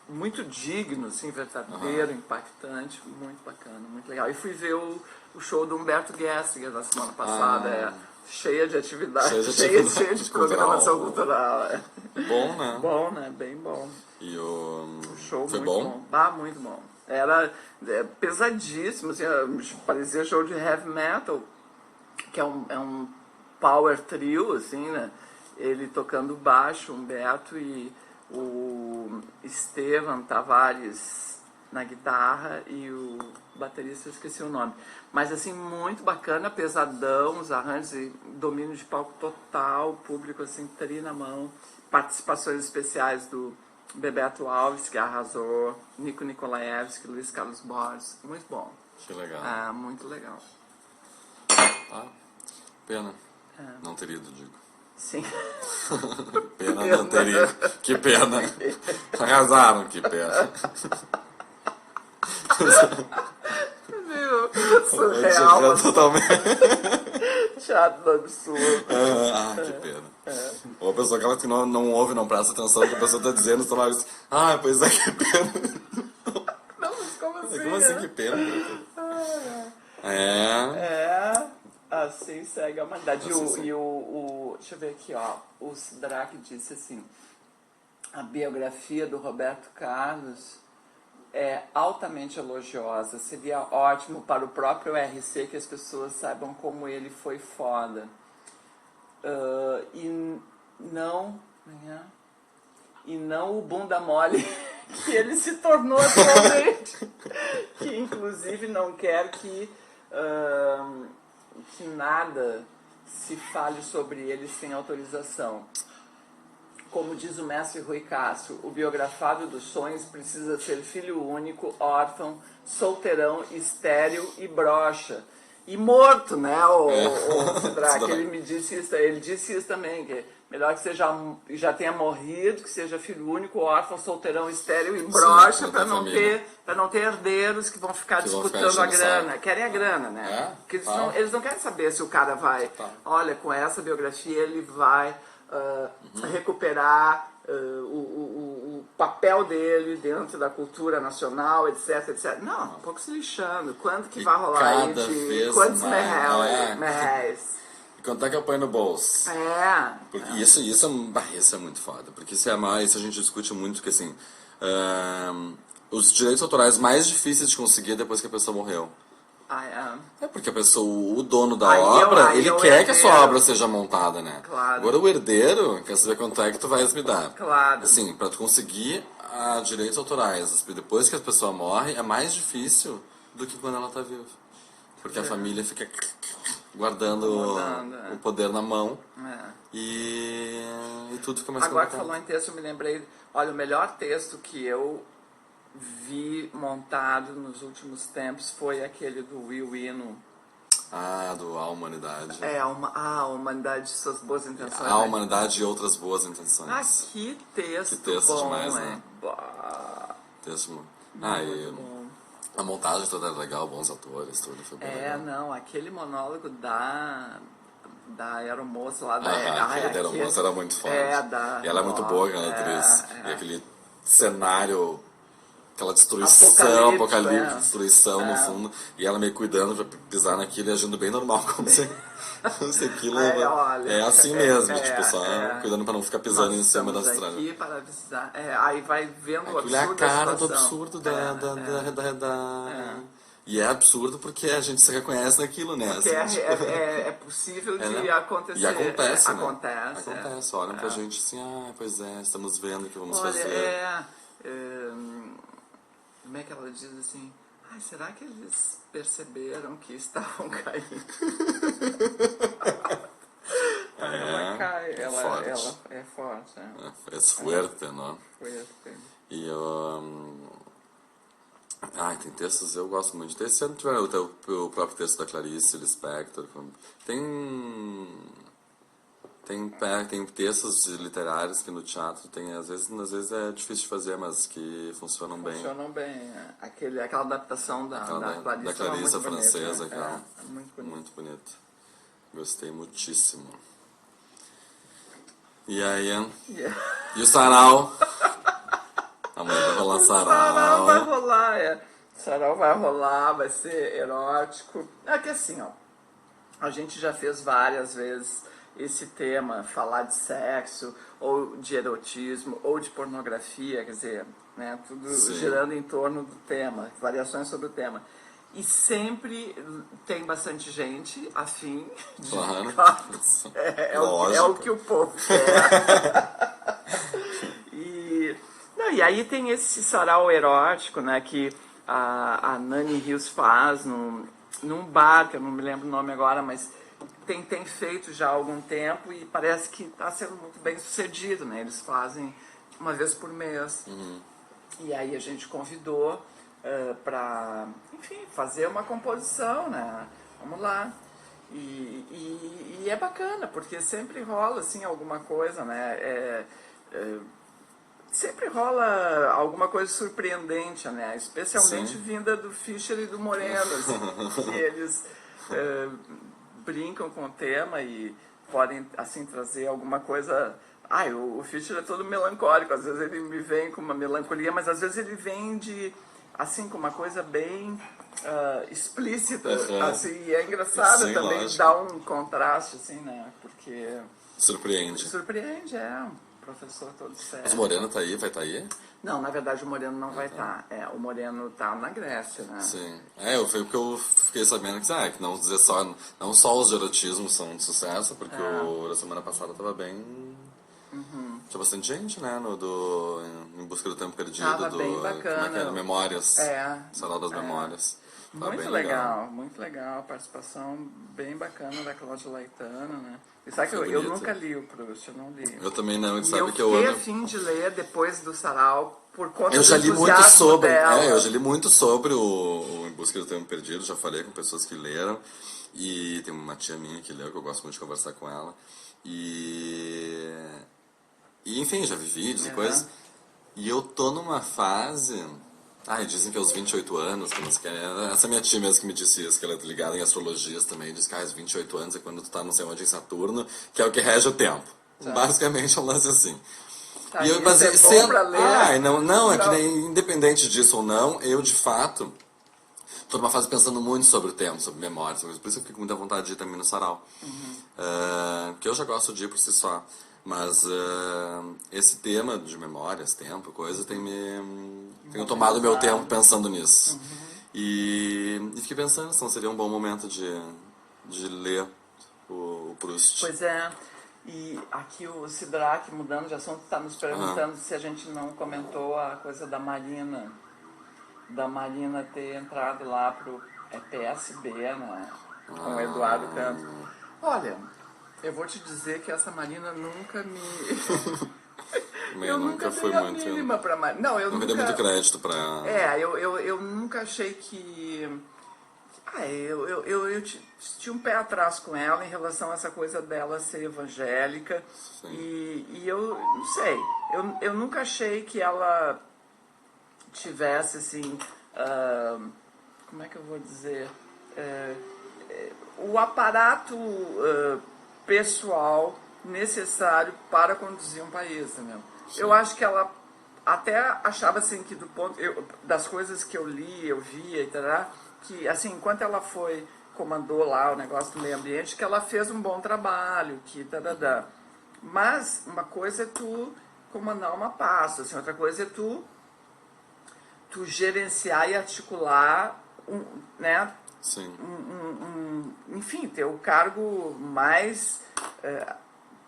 muito digno, assim, verdadeiro, impactante, muito bacana, muito legal. E fui ver o show do Humberto Gessinger na semana passada. cheia de atividade, Cheia de cheia atividade de programação cultural. cultural. Bom, né? Bom, né? Bem bom. E o Show foi muito bom? Muito bom. Era pesadíssimo, assim, parecia show de heavy metal, que é um power trio, assim, né? Ele tocando baixo, Humberto, e o Estevam Tavares na guitarra e o baterista, eu esqueci o nome. Mas assim, muito bacana, pesadão, os arranjos e domínio de palco total, público assim, tri na mão, participações especiais do Bebeto Alves, que arrasou, Nico Nikolaevski, Luiz Carlos Borges, muito bom. Que legal. Muito legal. Ah, pena. Não ter ido, digo. Sim. Pena não ter ido. Que pena. Arrasaram, que pena. Viu? Surreal. Totalmente. Teatro absurdo. Que pena. Ou a pessoa que não ouve, não presta atenção no que a pessoa está dizendo, está lá e diz, pois é, que pena. Não, mas como assim? Como assim, que pena? Assim segue a humanidade. Assim Deixa eu ver aqui, ó. O Sidraque disse assim: a biografia do Roberto Carlos é altamente elogiosa. Seria ótimo para o próprio RC que as pessoas saibam como ele foi foda. E não o bunda mole que ele se tornou atualmente. Que inclusive não quer que nada se fale sobre ele sem autorização. Como diz o mestre Rui Cássio, o biografado dos sonhos precisa ser filho único, órfão, solteirão, estéril e broxa. E morto, né, o Sidraque? Ele disse isso também, que melhor que já tenha morrido, que seja filho único, órfão, solteirão, estéril e broxa, para não ter herdeiros que vão ficar disputando a grana. Querem a grana, né? Porque eles não querem saber se o cara vai, olha, com essa biografia ele vai recuperar o papel dele dentro da cultura nacional, etc, etc. Não, um pouco se lixando. Quanto que vai rolar aí de... Quantos merréis? Quanto é que eu ponho no bolso? Porque isso é muito foda. Porque isso a gente discute muito, que assim... os direitos autorais mais difíceis de conseguir depois que a pessoa morreu. É porque a pessoa, o dono da obra, ele quer que a sua obra seja montada, né? Claro. Agora o herdeiro quer saber quanto é que tu vais me dar. Claro. Assim, pra tu conseguir direitos autorais depois que a pessoa morre, é mais difícil do que quando ela tá viva. Porque a família fica guardando o poder na mão e tudo fica mais complicado. Agora que falou em texto, eu me lembrei, olha, o melhor texto que eu vi montado nos últimos tempos foi aquele do Will Eno. Do A Humanidade. A Humanidade e Suas Boas Intenções. A Humanidade e Outras Boas Intenções. Que texto bom, demais, né? Texto bom. A montagem toda era legal, bons atores, tudo foi bem legal. Não, aquele monólogo da aeromoça lá da aquele da aeromoça era muito forte. E ela é muito boa, aquela atriz. E aquele cenário, aquela destruição, apocalipse, destruição no fundo, e ela meio cuidando pra pisar naquilo e agindo bem normal, como se aquilo é assim mesmo, só cuidando pra não ficar pisando em cima das tralhas. Aqui para avisar. Aí vai vendo o absurdo. Aquilo é a cara do absurdo E é absurdo porque a gente se reconhece naquilo, né? Porque assim, é possível de acontecer. E acontece, né? Acontece. Olham pra gente assim, pois é, estamos vendo o que vamos fazer. Como é que ela diz assim? Será que eles perceberam que estavam caindo? Ela cai, ela é forte. É fuerte, não? Fuerte. E tem textos, eu gosto muito de textos. Você não tiver o próprio texto da Clarice Lispector. Tem textos literários que no teatro tem, às vezes é difícil de fazer, mas que funcionam bem. Funcionam bem. Aquela adaptação da Clarice francesa, bonito, né? Muito bonito. Muito bonito. Gostei muitíssimo. E aí, e o sarau? Amanhã vai rolar sarau. Sarau vai rolar, Sarau vai rolar, vai ser erótico. Que assim, A gente já fez várias vezes esse tema, falar de sexo, ou de erotismo, ou de pornografia, quer dizer, né, tudo Sim. girando em torno do tema, variações sobre o tema. E sempre tem bastante gente afim de... Claro. É o que o povo quer. E aí tem esse sarau erótico, né, que a Nani Rios faz num bar, que eu não me lembro o nome agora, mas tem feito já há algum tempo e parece que está sendo muito bem sucedido, né? Eles fazem uma vez por mês. E aí a gente convidou para, enfim, fazer uma composição, né? Vamos lá. E é bacana, porque sempre rola, assim, alguma coisa, né? Sempre rola alguma coisa surpreendente, né? Especialmente Sim. vinda do Fischer e do Moreno, assim, que eles brincam com o tema e podem, assim, trazer alguma coisa... o Fischer é todo melancólico, às vezes ele me vem com uma melancolia, mas às vezes ele vem de, assim, com uma coisa bem explícita, assim, e é engraçado. Sim, também, lógico. dá um contraste, assim, né? Porque... Surpreende. Surpreende, um professor todo sério. Mas o Moreno tá aí, vai estar aí? Não, na verdade o Moreno não vai estar. O Moreno tá na Grécia, né? Sim. Foi porque eu fiquei sabendo que não dizer só, não só os de erotismo são de sucesso, porque o da semana passada tava bem... Tinha bastante gente, né, Em Busca do Tempo Perdido. Tava bem bacana. Como é que era? Memórias. Sarau das Memórias. Tava Muito bem legal, muito legal. A participação bem bacana da Cláudia Laetana, né? E sabe que eu nunca li o Proust, eu não li. Eu também não, E sabe eu que eu fiquei amo. a fim de ler depois do sarau, por conta Eu já do li muito entusiasmo sobre. dela. Eu já li muito sobre o Em Busca do Tempo Perdido, já falei com pessoas que leram. E tem uma tia minha que leu, que eu gosto muito de conversar com ela. E enfim, já vi vídeos e coisas. E eu tô numa fase... dizem que aos 28 anos, que não sei o que. Essa minha tia mesmo que me disse isso, que ela é ligada em astrologias também, diz que aos 28 anos é quando tu tá não sei onde em Saturno, que é o que rege o tempo. Basicamente é um lance assim. Tá, E eu, isso mas é bom pra ler. não, é que nem independente disso ou não, eu de fato tô numa fase pensando muito sobre o tempo, sobre memórias, por isso eu fiquei com muita vontade de ir também no sarau. Que eu já gosto de ir por si só. Mas esse tema de memórias, tempo, coisa, tenho tomado meu tempo pensando nisso. E fiquei pensando se não seria um bom momento de ler o Proust. Pois é. E aqui o Sidraque, mudando de assunto, está nos perguntando se a gente não comentou a coisa da Marina. Da Marina ter entrado lá pro PSB, né? Com o Eduardo Campos. Olha, eu vou te dizer que essa Marina nunca me... eu nunca fui dei a muito... mínima pra Marina. Não, eu nunca dei muito crédito pra... eu nunca achei que... Eu tinha um pé atrás com ela em relação a essa coisa dela ser evangélica. E eu não sei, eu nunca achei que ela tivesse assim, como é que eu vou dizer, o aparato pessoal necessário para conduzir um país, entendeu? Eu acho que ela até achava assim que das coisas que eu li, eu via e tal, que assim, enquanto ela comandou lá o negócio do meio ambiente, que ela fez um bom trabalho, mas uma coisa é tu comandar uma pasta, assim, outra coisa é tu gerenciar e articular, né? Sim. Enfim, ter o cargo mais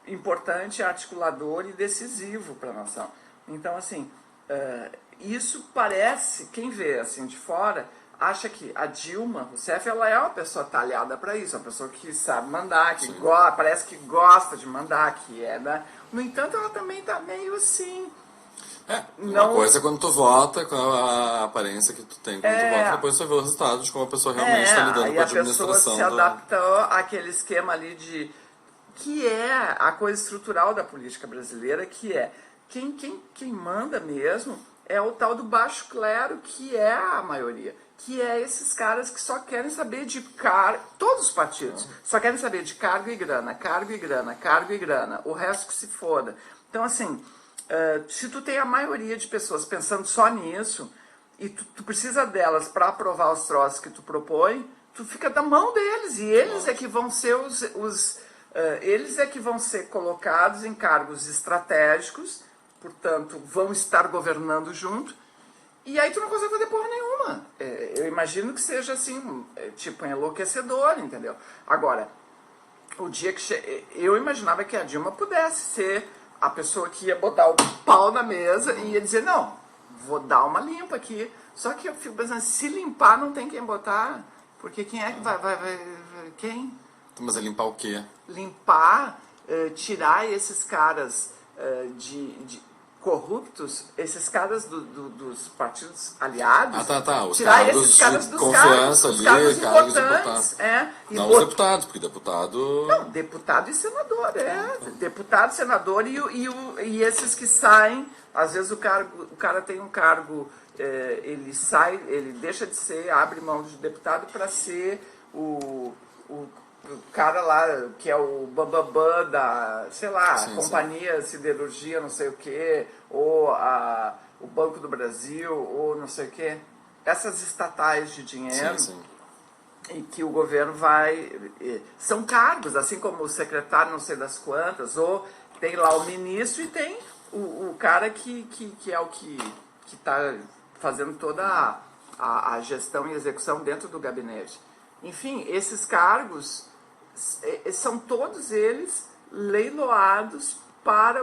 importante, articulador e decisivo para a nação. Então, assim, isso parece, quem vê assim de fora, acha que a Dilma Rousseff, ela é uma pessoa talhada para isso, uma pessoa que sabe mandar, que parece que gosta de mandar, que é da... No entanto, ela também tá meio assim... Uma coisa é quando tu vota, com a aparência que tu tem quando tu vota, depois tu vê o resultado de como a pessoa realmente está lidando com a administração. A pessoa se adaptou àquele esquema ali que é a coisa estrutural da política brasileira, que é quem manda mesmo é o tal do baixo clero, que é a maioria, que é esses caras que só querem saber de todos os partidos, só querem saber de cargo e grana, cargo e grana, cargo e grana, o resto que se foda. Então, assim, se tu tem a maioria de pessoas pensando só nisso, e tu precisa delas para aprovar os troços que tu propõe, tu fica da mão deles, e eles é que vão ser eles é que vão ser colocados em cargos estratégicos, portanto, vão estar governando junto, e aí tu não consegue fazer porra nenhuma. Eu imagino que seja assim, tipo, enlouquecedor, entendeu? Agora, o dia que eu imaginava que a Dilma pudesse ser a pessoa que ia botar o pau na mesa e ia dizer, não, vou dar uma limpa aqui. Só que eu fico pensando, se limpar não tem quem botar, porque quem é que vai quem? Mas é limpar o quê? Limpar, tirar esses caras de corruptos, esses caras dos partidos aliados, Tá. Os tirar cargos esses caras de dos confiança cargos, ali, os cargos importantes. Não os deputados, porque deputado... Não, deputado e senador, deputado, senador e esses que saem, às vezes o cara tem um cargo, ele sai, ele deixa de ser, abre mão de deputado para ser o cara lá, que é o bambambam da, sei lá, sim, companhia siderurgia, não sei o quê, ou o Banco do Brasil, ou não sei o quê. Essas estatais de dinheiro, sim. em que o governo vai... São cargos, assim como o secretário não sei das quantas, ou tem lá o ministro e tem o cara que é o que está fazendo toda a gestão e execução dentro do gabinete. Enfim, esses cargos são todos eles leiloados para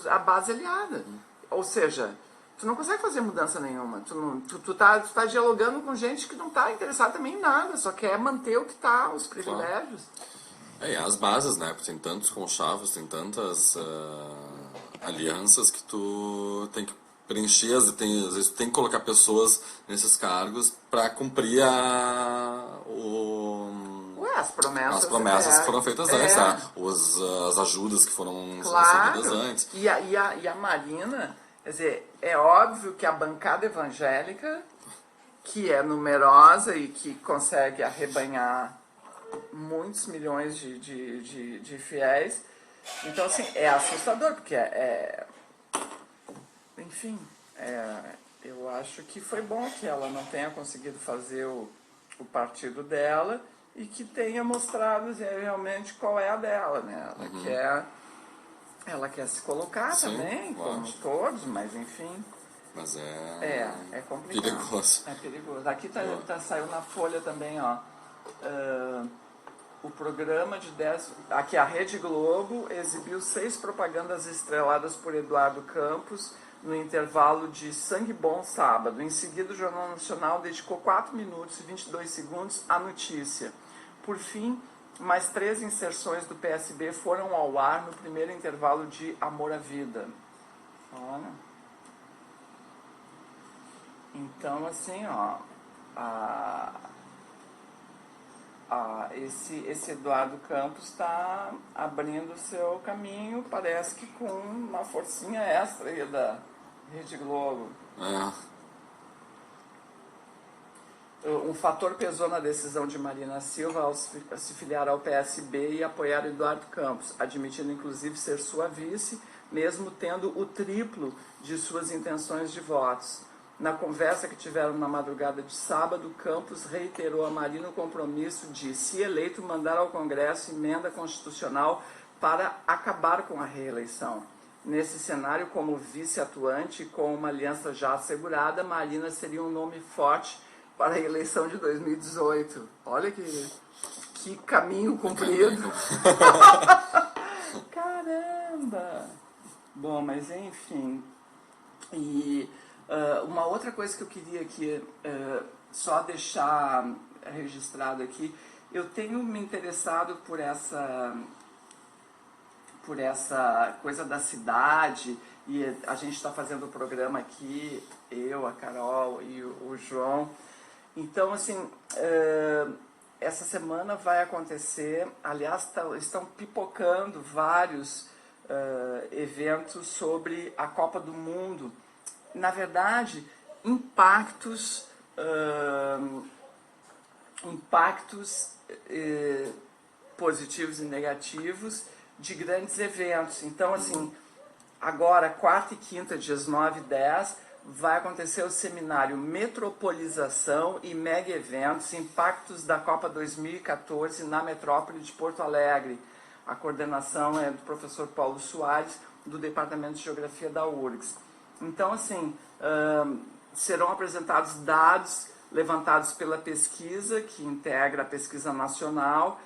a base aliada. Ou seja, tu não consegue fazer mudança nenhuma. Tu tá dialogando com gente que não está interessada também em nada, só quer manter o que está, os privilégios. E as bases, né? Porque tem tantos conchavos, tem tantas alianças que tu tem que preencher, às vezes tu tem que colocar pessoas nesses cargos para cumprir as promessas. As promessas que foram feitas antes, né? As ajudas que foram recebidas antes. E a Marina, quer dizer, é óbvio que a bancada evangélica, que é numerosa e que consegue arrebanhar muitos milhões de fiéis, então assim, é assustador, porque enfim, eu acho que foi bom que ela não tenha conseguido fazer o partido dela e que tenha mostrado realmente qual é a dela, né? Ela quer se colocar também, como todos, mas enfim. Mas é complicado. Perigoso. É perigoso. Aqui saiu na Folha também, ó. O programa de 10... Aqui a Rede Globo exibiu 6 propagandas estreladas por Eduardo Campos no intervalo de Sangue Bom sábado. Em seguida, o Jornal Nacional dedicou 4 minutos e 22 segundos à notícia. Por fim, mais 3 inserções do PSB foram ao ar no primeiro intervalo de Amor à Vida. Olha. Então, assim, ó, esse Eduardo Campos está abrindo o seu caminho, parece que com uma forcinha extra aí da Rede Globo. Um fator pesou na decisão de Marina Silva ao se filiar ao PSB e apoiar Eduardo Campos, admitindo inclusive ser sua vice, mesmo tendo o triplo de suas intenções de votos. Na conversa que tiveram na madrugada de sábado, Campos reiterou a Marina o compromisso de, se eleito, mandar ao Congresso emenda constitucional para acabar com a reeleição. Nesse cenário, como vice-atuante, com uma aliança já assegurada, Marina seria um nome forte para a eleição de 2018. Olha que caminho comprido. Caramba! Bom, mas enfim. E uma outra coisa que eu queria aqui só deixar registrado aqui, eu tenho me interessado por essa coisa da cidade, e a gente está fazendo o programa aqui, eu, a Carol e o João. Então, assim, essa semana vai acontecer, aliás, estão pipocando vários eventos sobre a Copa do Mundo. Na verdade, impactos positivos e negativos de grandes eventos. Então, assim, agora, quarta e quinta, dias 9 e 10, vai acontecer o seminário Metropolização e Mega Eventos, Impactos da Copa 2014 na Metrópole de Porto Alegre. A coordenação é do professor Paulo Soares, do Departamento de Geografia da URGS. Então, assim, serão apresentados dados levantados pela pesquisa, que integra a pesquisa nacional,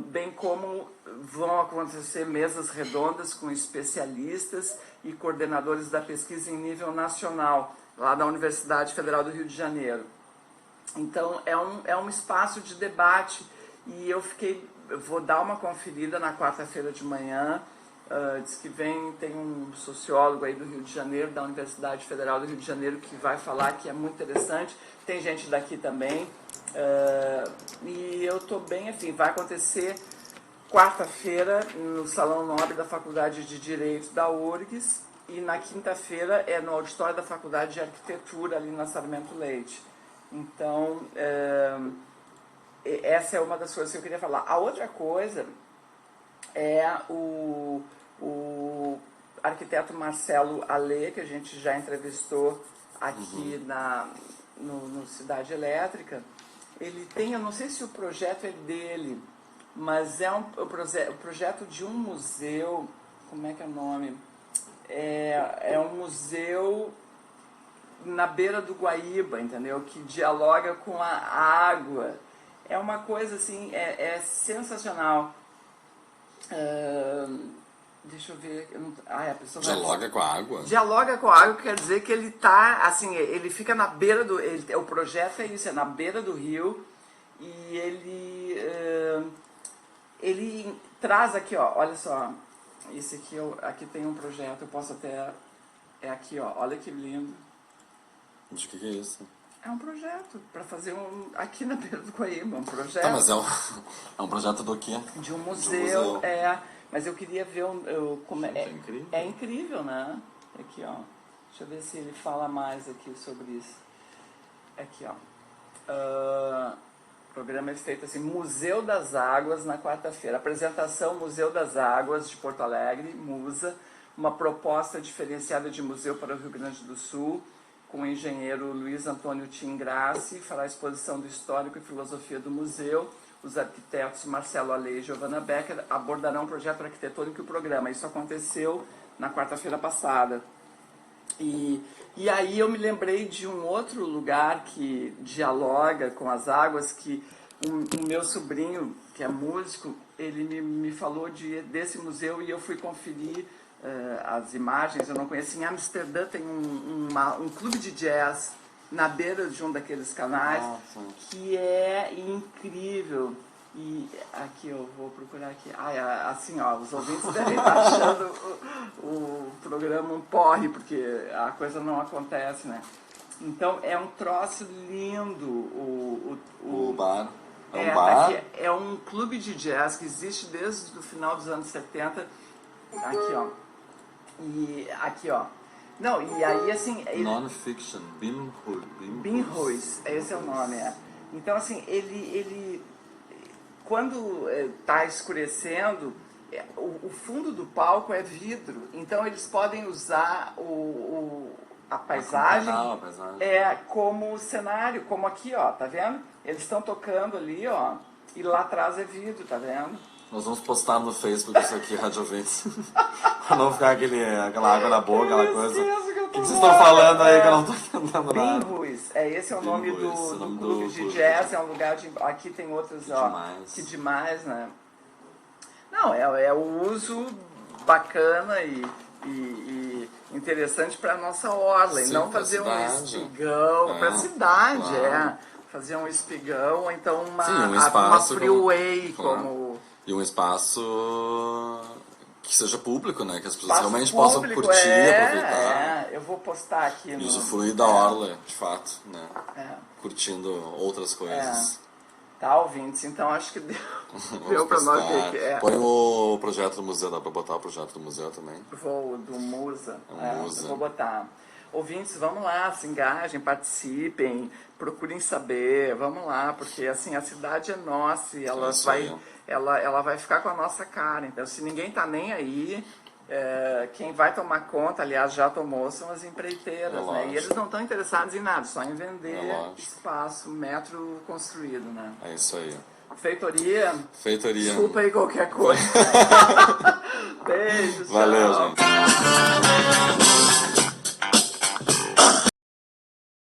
bem como vão acontecer mesas redondas com especialistas e coordenadores da pesquisa em nível nacional, lá da Universidade Federal do Rio de Janeiro. Então, é um espaço de debate e eu vou dar uma conferida na quarta-feira de manhã. Diz que tem um sociólogo aí do Rio de Janeiro, da Universidade Federal do Rio de Janeiro, que vai falar, que é muito interessante. Tem gente daqui também. E eu estou bem, enfim, vai acontecer quarta-feira no Salão Nobre da Faculdade de Direito da URGS e na quinta-feira é no auditório da Faculdade de Arquitetura, ali na Sarmento Leite. Então, essa é uma das coisas que eu queria falar. A outra coisa é o arquiteto Marcelo Alê, que a gente já entrevistou aqui no Cidade Elétrica. Ele tem, eu não sei se o projeto é dele, mas é o projeto de um museu, como é que é o nome? É um museu na beira do Guaíba, entendeu? Que dialoga com a água. É uma coisa assim, é sensacional. Deixa eu ver. A pessoa dialoga com a água? Dialoga com a água quer dizer que ele tá, assim, ele fica na beira do. O projeto é isso, é na beira do rio. E ele traz aqui, ó, olha só. Esse aqui, aqui tem um projeto, eu posso até. É aqui, ó, olha que lindo. De que é isso? É um projeto para fazer aqui na beira do Guaíba, um projeto. Tá, mas é um projeto do quê? De um museu, mas eu queria ver como é incrível. É incrível, né? Aqui, ó. Deixa eu ver se ele fala mais aqui sobre isso. Aqui, ó. O programa é feito assim, Museu das Águas na quarta-feira. Apresentação Museu das Águas de Porto Alegre, MUSA, uma proposta diferenciada de museu para o Rio Grande do Sul, com o engenheiro Luiz Antônio Tingrassi, fará a exposição do histórico e filosofia do museu. Os arquitetos Marcelo Alê e Giovanna Becker abordarão o projeto arquitetônico e o programa. Isso aconteceu na quarta-feira passada. E aí eu me lembrei de um outro lugar que dialoga com as águas, que o meu sobrinho, que é músico, ele me falou desse museu e eu fui conferir as imagens. Eu não conheço. Em Amsterdã tem um clube de jazz na beira de um daqueles canais, que é incrível. E aqui eu vou procurar aqui. Assim, ó, os ouvintes devem estar achando o programa um porre, porque a coisa não acontece, né? Então é um troço lindo. O bar. É um clube de jazz que existe desde o final dos anos 70. Aqui, ó. E aqui, ó. Não, e aí assim. Non-fiction, Binhuis, esse é o nome, Então, assim, ele quando está escurecendo, o fundo do palco é vidro. Então, eles podem usar a paisagem como cenário, como aqui, ó, tá vendo? Eles estão tocando ali, ó, e lá atrás é vidro, tá vendo? Nós vamos postar no Facebook isso aqui, Rádio Ouvintes. Pra não ficar aquela água na boca, aquela coisa. O que vocês estão falando aí que eu não tô entendendo nada? Binhuis, esse é o nome do clube de jazz, é um lugar de... Aqui tem outros, que ó. Demais. Que demais, né? Não, é o uso bacana e interessante para nossa orla. Sim, e não fazer um espigão para a cidade, claro. Fazer um espigão, ou então uma freeway, como... E um espaço que seja público, né? Que as pessoas realmente possam curtir, aproveitar. Eu vou postar aqui. E usufruir da orla, de fato, né? Curtindo outras coisas. Tá, ouvintes, então acho que deu para nós ver que é. Põe o projeto do museu, dá para botar o projeto do museu também? Vou, do Musa. Musa. Eu vou botar. Ouvintes, vamos lá, se engajem, participem, procurem saber, vamos lá, porque assim, a cidade é nossa e ela vai ficar com a nossa cara. Então, se ninguém tá nem aí, quem vai tomar conta, aliás, já tomou, são as empreiteiras, né? lógico. E eles não estão interessados em nada, só em vender lógico. espaço, metro construído, né? É isso aí. Feitoria, Feitoria. desculpa aí qualquer coisa. Beijos, Valeu, tchau. gente.